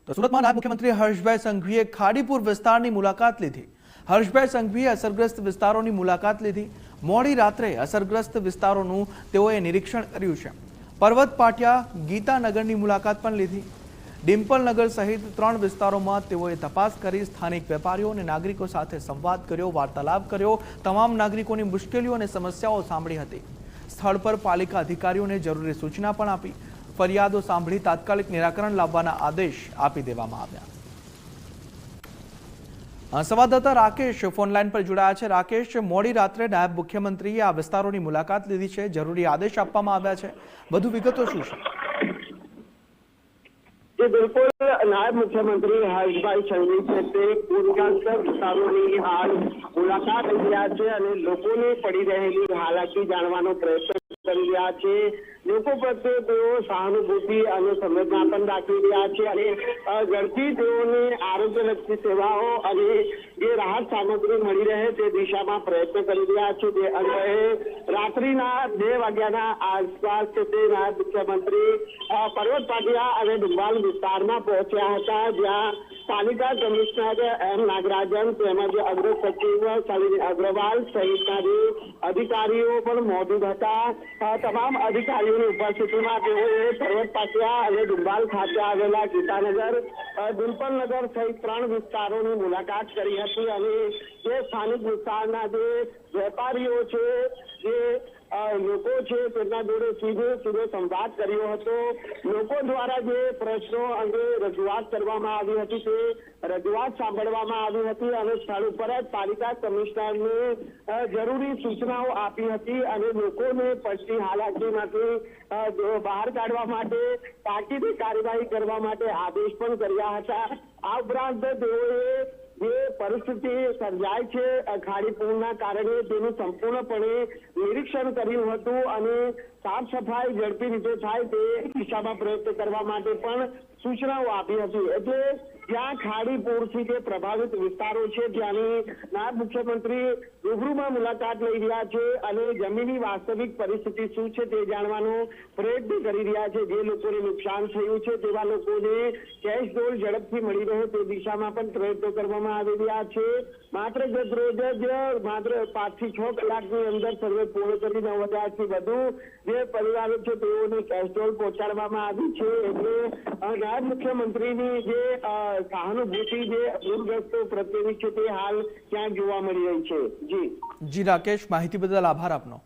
તો સુરતમાં નાયબ મુખ્યમંત્રી હર્ષભાઈ સંઘવીએ ખાડીપુર વિસ્તારની મુલાકાત લીધી। હર્ષભાઈ સંઘવીએ અસરગ્રસ્ત વિસ્તારોની મુલાકાત લીધી। મોડી રાત્રે અસરગ્રસ્ત વિસ્તારોનું તેઓએ નિરીક્ષણ કર્યું છે। પર્વત પાટિયા ગીતાનગરની મુલાકાત પણ લીધી। ડિમ્પલનગર સહિત 3 વિસ્તારોમાં તેઓએ તપાસ કરી સ્થાનિક વેપારીઓ અને નાગરિકો સાથે સંવાદ કર્યો, વાર્તાલાપ કર્યો, તમામ નાગરિકોની મુશ્કેલીઓ અને સમસ્યાઓ સાંભળી હતી। સ્થળ પર પાલિકા અધિકારીઓને જરૂરી સૂચના પણ આપી। ફરિયાદો સાંભળી તાત્કાલિક નિરાકરણ લાવવાના આદેશ આપી દેવામાં આવ્યા। સંવાદદાતા રાકેશ ફોનલાઈન પર જોડાયા છે। રાકેશ, મોડી રાત્રે નાયબ મુખ્યમંત્રીએ આ વિસ્તારોની મુલાકાત લીધી છે, જરૂરી આદેશ આપવામાં આવ્યા છે, વધુ વિગતો શું છે? बिल्कुल नायब मुख्यमंत्री हर्षभाई संघवी से पूरग्रस्त विस्तारों हाल मुलाकात लिया है और लोगों ने पड़ी रहेली हालाकी जाणवानो प्रयत्न કરી રહ્યા છે। લોકો પ્રત્યે તેઓ સહાનુભૂતિ અને સંવેદના પણ દાખવી રહ્યા છે અને ઝડપી તેઓને આરોગ્યલક્ષી સેવાઓ અને જે રાહત સામગ્રી મળી રહે તે દિશામાં પ્રયત્ન કરી રહ્યા છે। તે અંગે રાત્રિના 2 વાગ્યાના આસપાસ તે નાયબ મુખ્યમંત્રી પર્વત પાટિયા અને ડુંબાલ વિસ્તારમાં પહોંચ્યા હતા, જ્યાં પાલિકા કમિશનર એમ નાગરાજન તેમજ અગ્ર સચિવ શાલિની અગ્રવાલ સહિતના જે અધિકારીઓ પણ મોજૂદ હતા। તમામ અધિકારીઓની ઉપસ્થિતિમાં તેઓએ પર્વત પાટિયા અને ડુંબાલ ખાતે આવેલા ગીતાનગર, ડિમ્પલનગર સહિત 3 વિસ્તારોની મુલાકાત કરી હતી અને જે સ્થાનિક વિસ્તારના જે વેપારીઓ છે, જે લોકો છે તેમના જોડે સીધો સંવાદ કર્યો હતો। લોકો દ્વારા જે પ્રશ્નો અંગે રજૂઆત કરવામાં આવી હતી તે રજૂઆત સાંભળવામાં આવી હતી અને સ્થળ ઉપર જ પાલિકા કમિશનરને જરૂરી સૂચનાઓ આપી હતી અને લોકોને પડતી હાલાકીમાંથી બહાર કાઢવા માટે તાકીદે કાર્યવાહી કરવા માટે આદેશ પણ કર્યા હતા। આ ઉપરાંત તેઓએ જે પરિસ્થિતિ સર્જાય છે ખાડીપુરના કારણે તેનું સંપૂર્ણપણે નિરીક્ષણ કર્યું હતું અને સાફ સફાઈ ઝડપી રીતે થાય તે દિશામાં પ્રયત્ન કરવા માટે પણ સૂચનાઓ આપી હતી। એટલે જ્યાં ખાડીપુરથી જે પ્રભાવિત વિસ્તારો છે ત્યાંની નાયબ મુખ્યમંત્રી રૂબરૂમાં મુલાકાત લઈ રહ્યા છે અને જમીનની વાસ્તવિક પરિસ્થિતિ શું છે તે જાણવાનો પ્રયત્ન કરી રહ્યા છે। જે લોકોને નુકસાન થયું છે તેવા લોકોને કેશ ડોલ ઝડપથી મળી રહે તે દિશામાં પણ પ્રયત્નો કરવામાં આવી રહ્યા છે। માત્ર ગત રોજ જ માત્ર 5 થી 6 કલાકની અંદર સર્વે પૂર્ણ કરી 9,000થી વધુ જે પરિવારો છે તેઓને કેશ ડોલ પહોંચાડવામાં આવી છે। એટલે નાયબ મુખ્યમંત્રીની જે સહાનુભૂતિ જે પૂરગ્રસ્તો પ્રત્યેની છે તે હાલ ક્યાં જોવા મળી રહી છે। જી રાકેશ, માહિતી બદલ આભાર આપનો।